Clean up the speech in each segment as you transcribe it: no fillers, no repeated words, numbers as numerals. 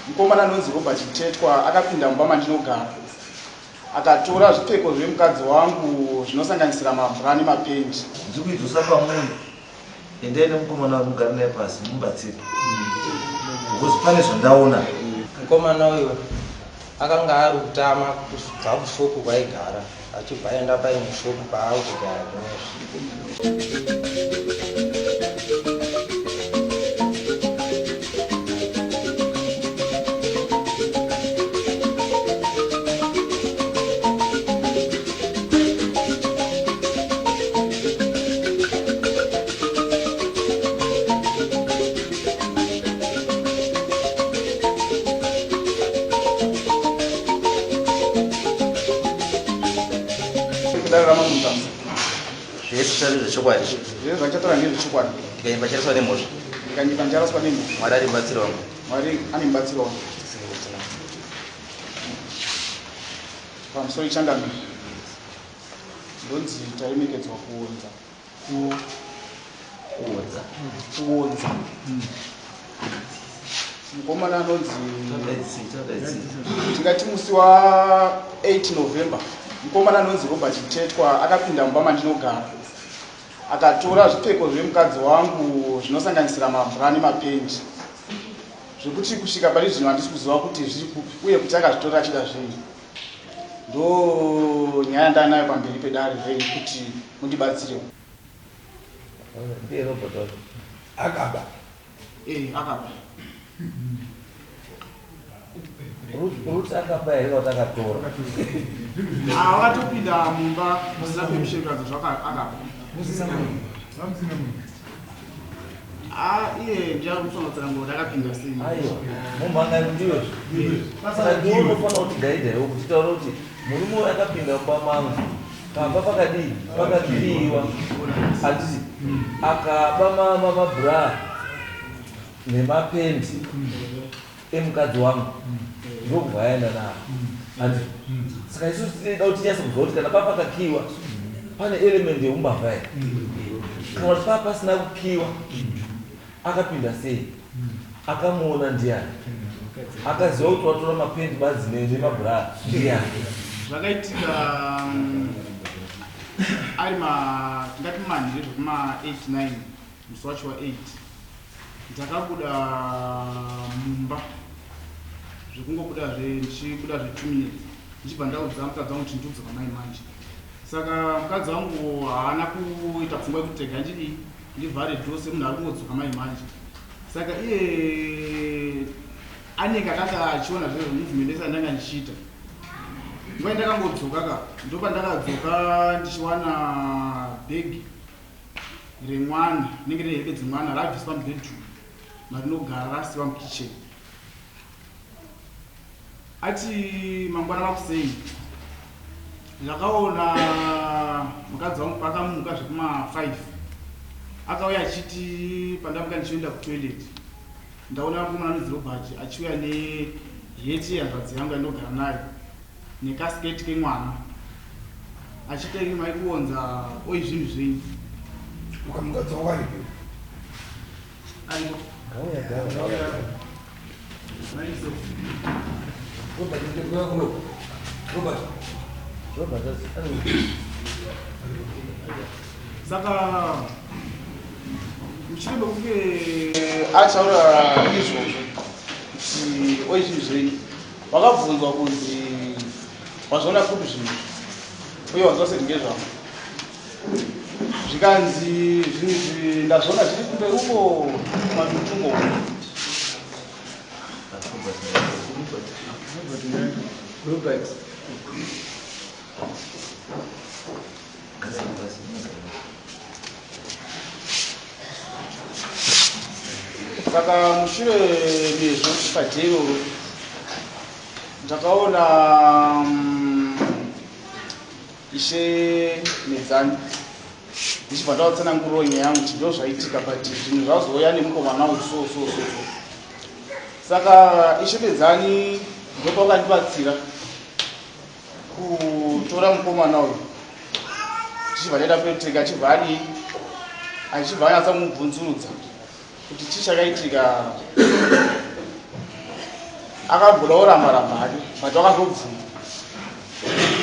mukomana anonzi Robert Mtetwa akapinda mumba mandinogara akatora zvipfeko zvemukadzi wangu zvinosanganisira mabhra nemapendi. Ndikuidzosa pamunhu endai nemukomana wamugara naye pasi mumbatsire because pane zvandaona. Mukomana uyu akanga ari kutama kubva kushopu kwaigara achibva aenda paimwe shopu paaugara kunesvi. Zvachatora ngezvechokwadi ndikanyimbachariswa nemhosva ndikanyikanjaraswa nemhosva Mwari ari mubatsiri wangu. Mwari ane mubatsiri wangu. Pamusoro ichandamira ndonzi taimekedzwa kuonza kuonza mukomana anonzi tingati musi wa 8 November mukomana anonzi Robert Mtetwa akapinda mumba mandinogara akatora zvipfeko zvemukadzi wangu zvinosanganisira mabhra nemapendi zvekuti kusvika pari zvino handisi kuziva kuti zviri kupi uye kuti akazvitora achida zvei. Ndo nyaya ndanayo pamberi pedare zvei kuti mundibatsirewo. Akaba Akaba Ruth akaba here watakatora wakatopinda mumba musina permission kuratidza zvakakaba iye ndiyakusonotsera ngoti akapinda sei. aiwa mumhangani ndiyo saka ndiwo unofanira kuti gaidhaiwo kuti taura kuti murume uyu akapinda mumba mangu pamba pakadii pakapiriwa hatisi akaba mabhra nemapendi emukadzi wangu ndokubva aenda navo ati saka isusu tinoda kuti tinyase kuziva kuti kana papakakiwa pane element yeumbavha here kana kuti papa pasina kukiwa akapinda sei akamuona ndiani akaziva kuti watora mapendi badzi nemabhra ndiani. Zvakaitika ari tingati manhire zvekuma-8-9 musi wacho wa-8 ndakabuda mumba zvekungobuda ndichibuda 2 minutes ndichibva ndaudza mukadzi wangu kuti ndudzoka mai manje. Saka mukadzi wangu haana kuita pfungwa yekuti tega ndivhare dhose munhu ari kungodzoka mai manje. Saka iye anenge akanga achiona zviro zvemuvhimendesa ndanga ndichiita. Nguva ndakangodzoka ka ndopandakadzoka ndichiwana bhegi remwana rinenge rine hembe dzemwana rabviswa mubedroom marinogara rasiwa mukicheni. Ati mangwana makusei ndakaona mukadzi wangu pakamuka zvekuma-5 akauya achiti pandamuka ndichienda kutoilet ndaona mukomana anonzi Robert achiuya neheti yehanzvadzi yangu yandinogara nayo nekasiketi kemwana achiti mai kuonza oi zvinhu zvenyu ukamukadzi wangu aripo aripo saka muchirembe kunge ataura izvozvo kuti oi zvinhu zvenyu wakabvunzwa kunzi wazvaona kupi zvinhu uye wanzwa seti ngezvavo zvikanzi zvinhu izvi ndazvaona zviri kumbe uko kumatungo Robert saka mushure mezvo padero ndakaona ishe Medzani ndichibva ndautsananguriro nyaya yangu kuti ndo zvaitika but zvinhu zvazoya nemukomana uyu so saka ishe Medzani ndopaukandibatsira kutora mukomana uyu tichibva taenda peteka achibva adii achibva anyatsa kumubvunzurudza kuti chii chakaitika akabvulawo ramba hake mati wakazobvuma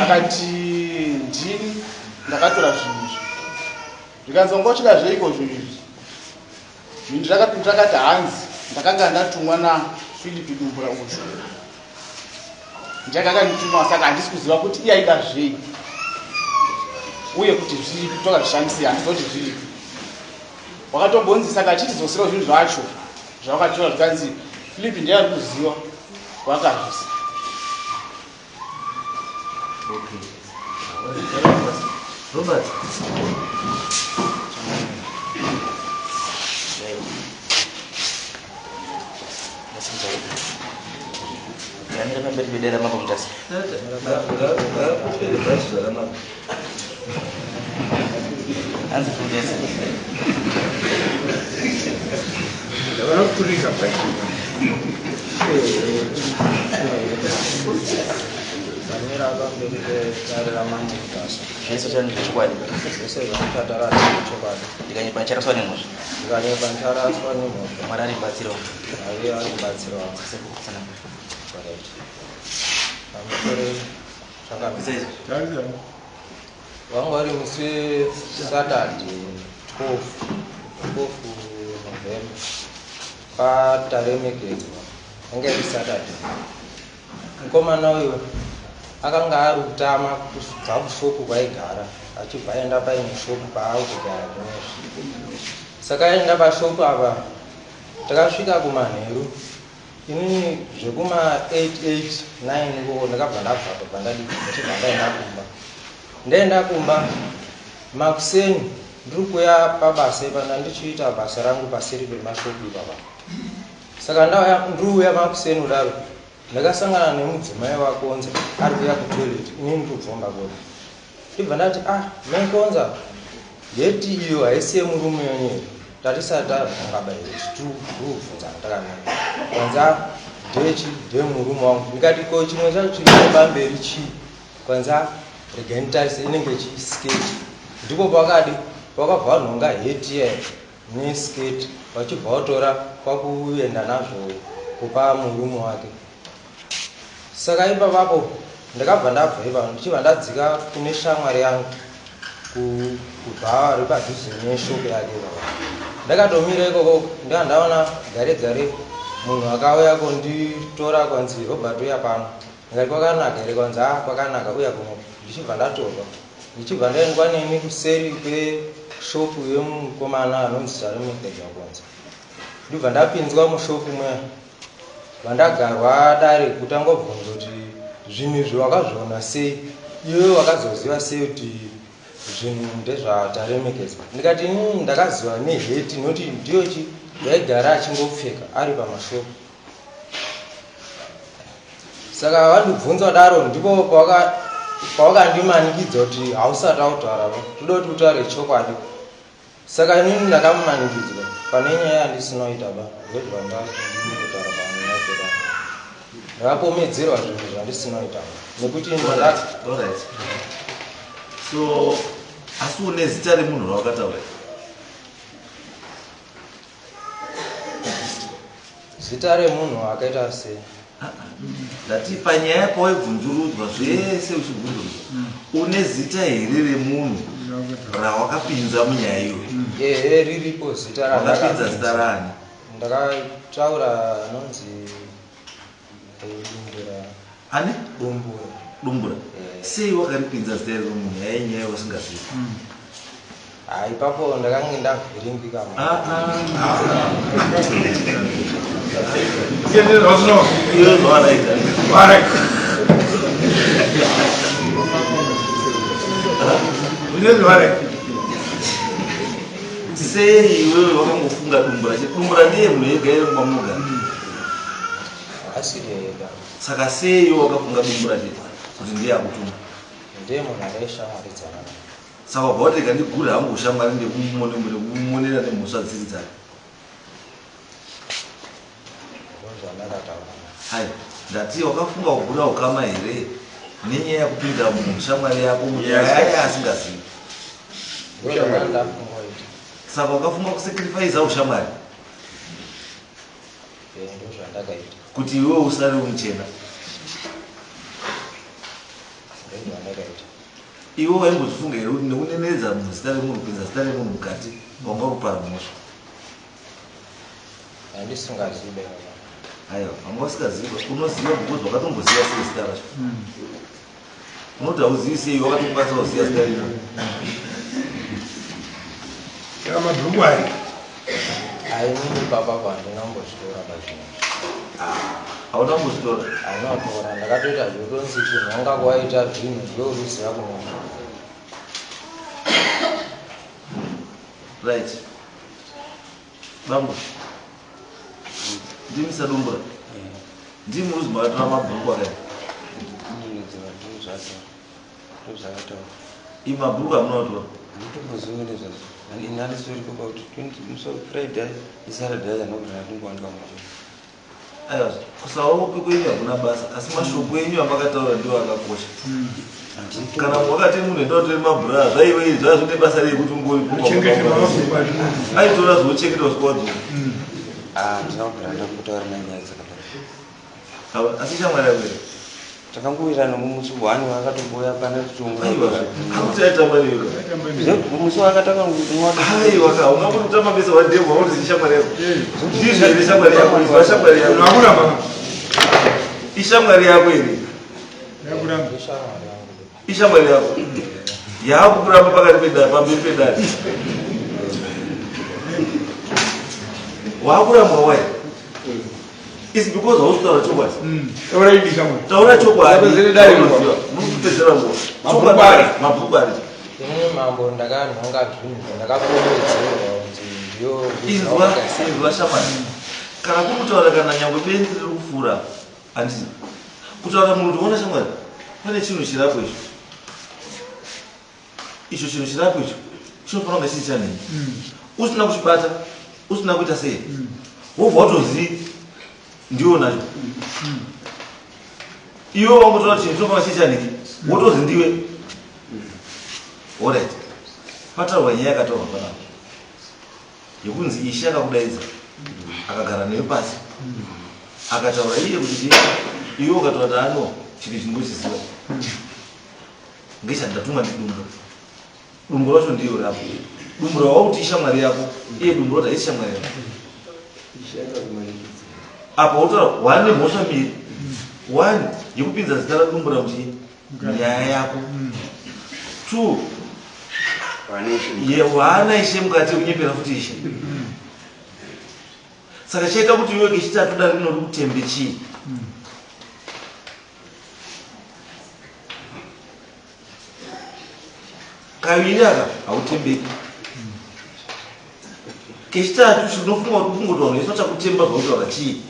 akati ndini ndakatora zvinhu izvi zvikanzongosvika zveiko zvinhu izvi zvinhu zvakati hanzi ndakanga ndatumwa naFilipi Dumbura uchu ndakakandituma saka handisi kuziva kuti iye aida zvei uye kuti zviripi tokazvishandisira handizoti zviripi wakatombonzisa kachitizosirawo zvinhu zvacho zvawakatora zvikanzi Filipi ndiye ari kuziva wakazvisa. Robert. Yani dapat berbeda sama komunitas. Anzi komunitas. Dalam kulit apa? Samira abang dari lama komunitas. Ini sosial cukup. Saya yang catara coba. Diganya pancara soalnya mus. Diganya pancara soalnya mus. Mana di Basiro? Ayo di Basiro. Sana. Correct. Kami sangat Bisa. Wangari misi Saturday 12 November pa taremeke ngeke Saturday ngomana uyo akanga ari kutama kubva kushopu kwaigara achibva aenda paine shopu paaugara kunesvi saka aenda pashopu apa takasvika kumanheru inini zvekuma 889 ko ndakabva ndabva pandadi ndichibva ndaenda kumba ndaenda kumba makuseni ndiri kuya pabasa ipana ndichiita basa rangu paseri pemashopu ipapa saka ndiri uya makuseni kudaro ndakasangana nemudzimai wakonza ari kuya kutoilet inini ndikubvomba kodi ndibva ndati maikonza yeti iyo haisi yemurume yenyewe tatisati taungabaire titubvunza ndakamira kwanza ndemurume wangu ndikati ko chimwe chacho chiripamberi chii kwanza regai nditarise inenge chisiketi ndipo pakadi pakabva nhonga heti nesiketi vachibva vatora kwakuenda nazvo kupa murume wake saka ipapapo ndakabva ndabva ipano ndichibva ndadzika kune shamwari yangu kubva vari padhuze neshopu yake ndakatomira ikoko ndandaona gare gare munhu akauya konditora kwanzi Robert uya pano ngati kwakanaka here kwanzi kwakanaka uya kuno ndichibva ndatorwa ndichibva ndaendwa neni kuseri kweshopu yemukomana anonzi Tarimekeza kwanzi ndibva ndapinzwa mushopu mweya vandagarwa dare kutangobvunza kuti zvinhu izvi wakazviona sei iwe wakazoziva sei kuti zvinhu ndezvaTarimekeza ndikati inini ndakaziva neheti noti ndiyo yaigara achingopfeka ari pamashopu saka vandibvunza daro ndipo pawakandimanikidzwa kuti hausati autaura toda kuti utaure chokwadi saka inini ndakamumanikidzwa pane nyaya yandisinoita ndobva ndakutaura panapera ndakapomedzerwa zvinhu zvandisinoita nekuti So asi une zita remunhu rawakataura zita remunhu akaita sei ndati panyaya yako waibvunzurudzwa zvese uchibvunzurudzwa une zita here remunhu rawakapinza munyaya iyoyo riripo zita wakapinza zita rani ndakataura anonzi ani Dumbura sei wakaripinza zita iri remunhu yainyaya wasingazivi ipapo ndakange ndavhiringika sei iwewe wakangofunga Dumbura ndiye munhu yega iri mumamugara asiri yega saka sei wakafunga Dumbura chete kuti ndiye akutuma ndiye munhu akaishamwaridzana saka wabva kuti kandigura hangu ushamwari ndekumonera nemhosva dziri dzake hai ndati wakafunga kugura ukama here nenyaya yakupinda mushamwari yako munyaya asingazivi saka wakafunga kusacrifice ushamwari kuti iwe usare umuchena. Iwe waimbozifunga here kuti nekunenedza munhu zita remunhu kupinza zita remunhu mukati wanga kupara mhosva? Handisingazive. Aiwa, wanga usikaziva. Unoziva because wakatomboziva sei zita racho. Unoti hauzivi sei wakatomukwanisa kuziva zita rino. Mabhuku aya Hainini baba pandinambozvitora pazvino. Hauna kumbozvitora? Hainatora, ndakatoita zvotonzi chinhu wanga kwaita zvinhu ndouruziva kunoa. Right. Bambo. Ndimisa dumbura. Ndimi uzi makatora mabhuku akaya. Iyi mabhuku amunotora? Aiwa, kusaope kwenyu hakuna basa, asi mashoko enyu amakataura ndiwo akakosha. Kana wakati munhu endautore mabhura zvaive izvi zvazvine basa rei kuti chengete mabhuku aya. aitora zvochengeta usikodzo. Ndinobvira ndakutaura nanyaya dzakadaro. Asi shamwari yako here? Takangowirirana mumusi wani wakatomboya pana Aiwa, akuti aitamba newe. musi wakatanga kumwada. Aiwa, ungangoti kutamba besa wadhebwa woti shamwari yako. Ndizvo here shamwari yako, izwa shamwari yako. Hakuramba. Ishamwari yako here. Yakuramba. Ishamwari yako. Yakukuramba pakati pedare, pamberi pedare. Wakuramba why? It's because hausitaura chokwadi. Taura idi kamwe. Taura chokwadi. Tapedzere dare Munhu kupedzera ngo. Chokwadi. Mabhuku ari. Inini mambo ndakanhonga zvinhu zvandakakomedzerwa kuti ndiyo Izwa shamwari. Kana kutaura kana nyangwe benzi riri kufura handisi. Kutaura munhu unoona shamwari. Pane chinhu chirapo icho. Icho chinhu chirapo icho. Chinofanira kunge chiri chanhingi. Usina kuchibata, usina kuita sei. Wobva watozivi ndiwo nacho. Iwe wangotora chinhu chinofanira chiri chanhingi. Wotozi ndiwe. Alright. Pataurwa nyaya yakataurwa panapa. Yekunzi Ishe akakudaidza. Akagara newe pasi. Akataura iye kuti iwe ukataura kuti ano chiri chingochiziva. Ngechandatuma ndidumbura. Dumbura racho ndiyo rapo. Dumbura wauti ishamwari yako, iye dumbura kuti haisi shamwari yako. Apa utaura wane mhosva mbiri. One, yekupinza zita radumbura munyaya yako. Two, wana Ishe mukati kunyepera futi Ishe. Saka chaita kuti iwe kechitatu dare rinori kutembe chii? Kaviri aka hautembeki. Kechitatu chinofunga kuti kungotaura isina chakutemba zvautaura chii?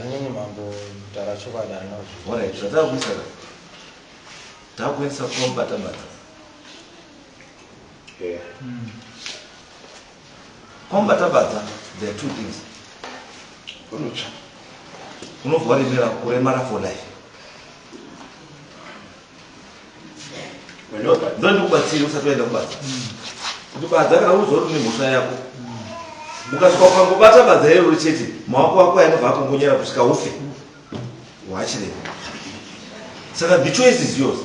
Inini mambo kutaura chokwadi handinazvo. Alright, zvatakuisa takuendesa kwamubata-bata. Kwamubata-bata, there are two things. Unobva kuremara for life. Ndo ndikubatsiri usati waenda kubata. Ndikubadza kana uzoa kuti une mhosva yako. Ukasvika ukangobata badza iroro chete, maoko ako anobva akongonyera kusvika ufe. Wachirei. Saka the choice is yours.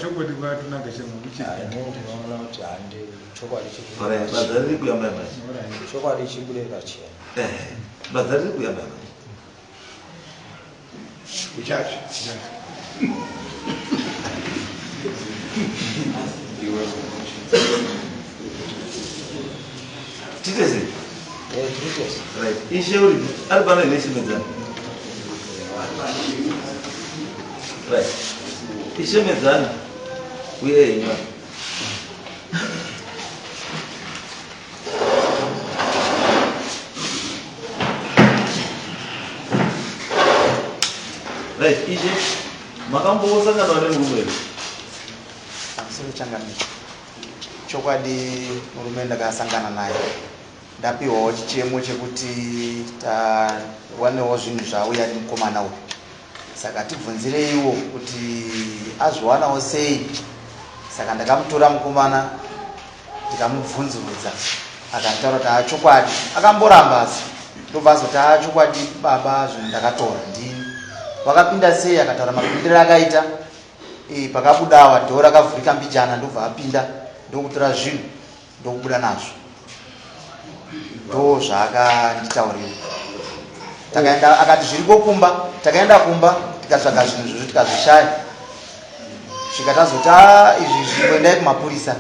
Chokwadi kwatonaka chemwe. Inini ndinoona kuti handi chokwadi Alright, badza riri kuyamba yamba. chokwadi chibude pachena. Badza riri kuyamba yamba. Uchachi. Titese. Yes. Right. Ishe uri ari pana ine chimedzana. Right. Ishe medzana. Uye imba. Right. Ishe makambosangana nemurume here. Hamusiri kuchanganisa. Chokwadi murume ndakasangana naye. Ndapiwawo chichemo chekuti wanewo zvinhu zvauya nemukomana uyu. Saka tibvunzireiwo kuti azviwanawo sei. Saka ndakamutora mukomana ndikamubvunzurudza akantaura kuti achokwadi, akamboramba asi ndobva azoti achokwadi baba zvinhu ndakatora ndini. Wakapinda sei? Akataura mapindiro akaita. Pakabuda dhoo rakavhurika mbijana ndobva apinda ndokutora zvinhu ndokubuda nazvo. Ndo zvaakanditaurira. Takaenda akati zviriko kumba, takaenda kumba tikatsvaga zvinhu zvozvo tikazvishaya. Svika tazoti izvi zvikuendai kumapurisa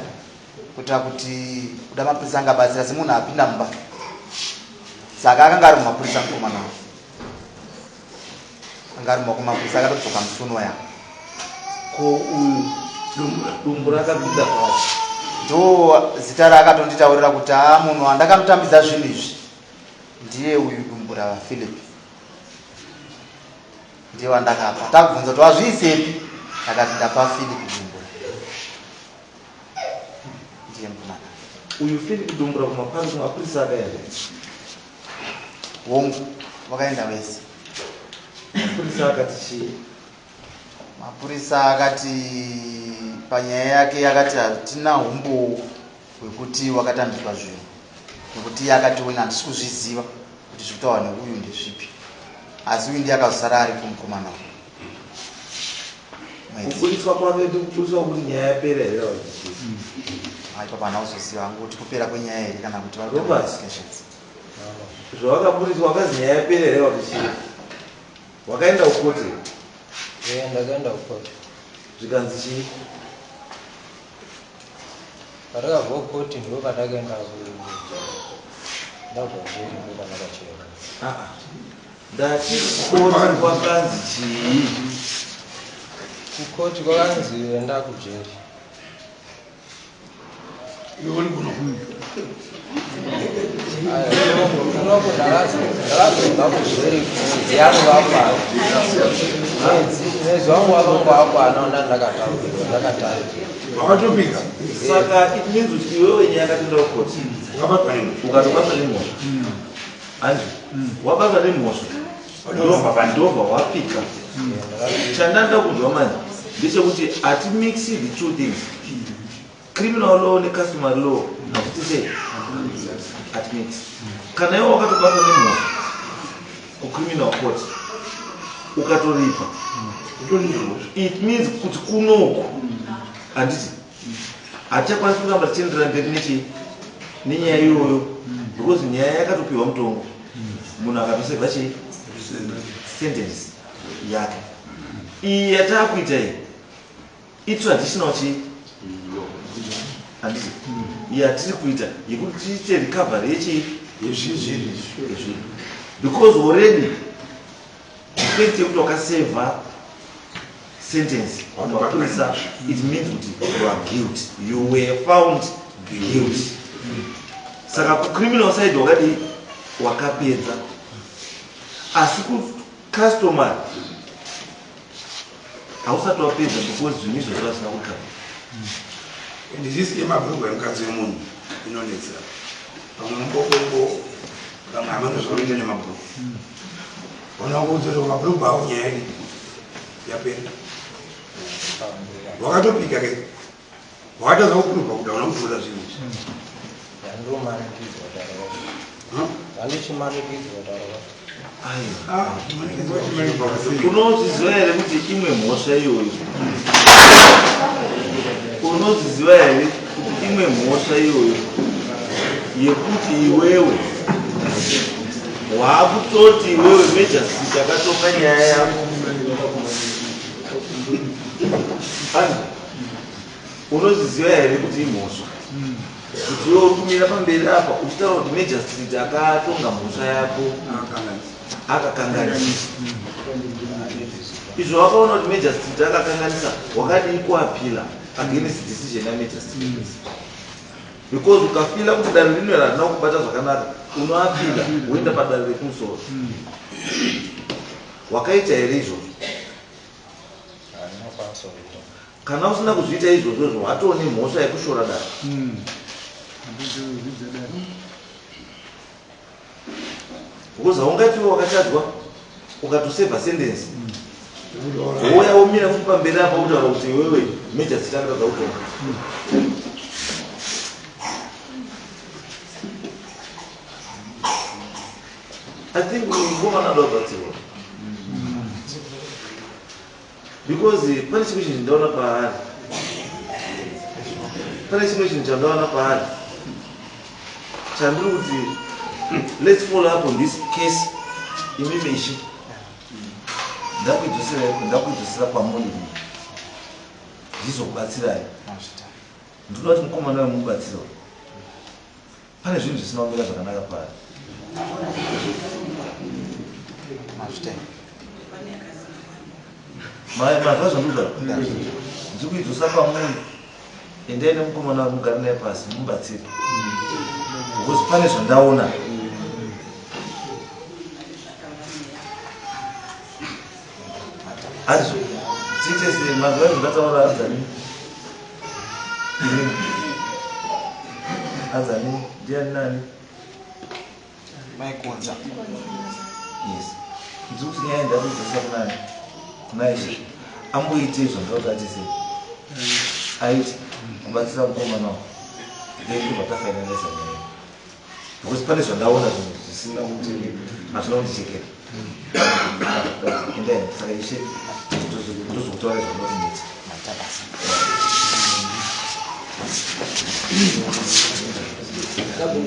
kuitira kuti kuda mapurisa angabatsira semunhu apinda mumba. Saka akanga ari mumapurisa mukomana wacho. Anga ari kumapurisa akatodzoka musuno ya. Ko uyu dumbu rakapinda pasi. Ndo zita raakatonditaurira kuti munhu wandakamutambidza zvinhu izvi ndiye uyu dumbu raPhilip. Ndiye wandakapa. Takubvunza kuti wazviisepi? Akati ndapa Philip dumbu. Ndiye mukomana. Uyu Philip Dumbura kumapurisa akaenda. Wongu wakaenda wese. Mapurisa akati chii? Mapurisa akati panyaya yake akati hatina umbo hwekuti wakatambirwa zvinhu. Nekuti akati wena handisi kuzviziva kuti zvitaurwa neuyu ndezvipi. Asi uyu ndiye akazosara ari kumukomana wacho. Kuburiswa kwake kuburiswa kuti nyaya yapera here wachichi. Ipapo hana kuzoziva kuti kupera kwenyaya here kana kuti investigations. Zvawakaburiswa wakazi nyaya yapera here wachichi. Wakaenda ukoti. Ndakaenda ukoti. Zvikanzi chii? Patakabva ukoti ndo patakaenda ndakuzviri ndo pandakachera. Ndati kukoti kwakanzi chii? Kukoti kwakanzi enda kujeri. Iwe uri kuno kuno. Unoko ndakazobva kujeri mwedzi yangu apa. Mwedzi wangu wakakwana ndakataura. Wakatopika. Saka it means kuti iwewe nyaya yakatoenda ukoti. Ukabatwa nemhosva. Ukatobatwa nemhosva. Anzi, wabatwa nemhosva. Ndobva wapika. Chandanda kunzwa manje ndechekuti hatimixi the two things. Criminal law necustomary law hakuti sei hatimixi. Kana iwe wakatobatwa nemhosva kucriminal court ukatoripa, it means kuti kunoku handiti hatichakwanisi kuramba tichienderera mberi nenyaya iyoyo, because nyaya yakatopiwa mutongo. Munhu akatosevha chii sentence yake. Iyi yatakuita iyi itraditional chii handiti yatiri kuita yekuti tiite recovery yechii yezvinhu, because already effect yekuti wakasevha sentence wapurisa, it means kuti you are guilty, you were found guilty. Saka criminal side wakati wakapedza, asi customary hausati wapedza because zvinhu izvo zvasina kukava. Ndizisi yemabhurugwa emukadzi wemunhu inonetsa. Pamwe mumboko pamwe hamene zvinoita nemabhurugwa. Unokuudza kuti mabhurugwa awo nyaya yapera. Wakatopika ke. Wakatadza kukurugwa kuti hauna kutora zvinhu izvi. Ndomanikidzwa taura. Handichimanikidzwa taura. Unozviziva here kuti imwe mhosva iyoyo, unozviziva here kuti imwe mhosva iyoyo yekuti iwewe wakutoti iwewe majority akatoka nyaya yako. Unozviziva here kuti imhosva kuti iwe uri kumira pamberi apa uchitaura kuti majority akatonga mhosva yako akakanganisa. Izvo wakaona kuti majority akakanganisa, wakadii kuapila against decision yamajority. Because ukafila kuti danho rino harina kubata zvakanaka, unoapila woenda padanho rekumusoro. Wakaita here izvozvo? Kana usina kuzviita izvozvo watone mhosva yekushora danho. Because haungatiwe wakatadzwa ukatosevha sentence wouya womira futi pamberi apa utaura kuti iwewe majority akatadza kutonga. I think ngoma nadobatsiwa because pane chimwe chinhu ndaona paari chandiri kuti let's follow up on this case imimeshi ndakuidzosera kwamuri zvizokubatsirai ndinoda kuti mukomana wemubatsira pane zvinhu zvisina kumira zvakanaka paari mazva zvanduda ndikuidzosa kwamuri endai nemukomana wemugari naye pasi mubatsire because pane zvandaona azvo tiite sei mazva zvingataura anzani ndiani nani maikonza yes ndiri kuti nyaya ndakuidzosesa kunani kunaishe amboitei zvandauti ati sei aiti kubatsira mukomana wavo ndekubva tafainalisa nyaya because pane zvandaona zvinhu zvisina kuti hazvina kundichekera endai saka ishe ndozokutaura zvandauti nditi Tá bom,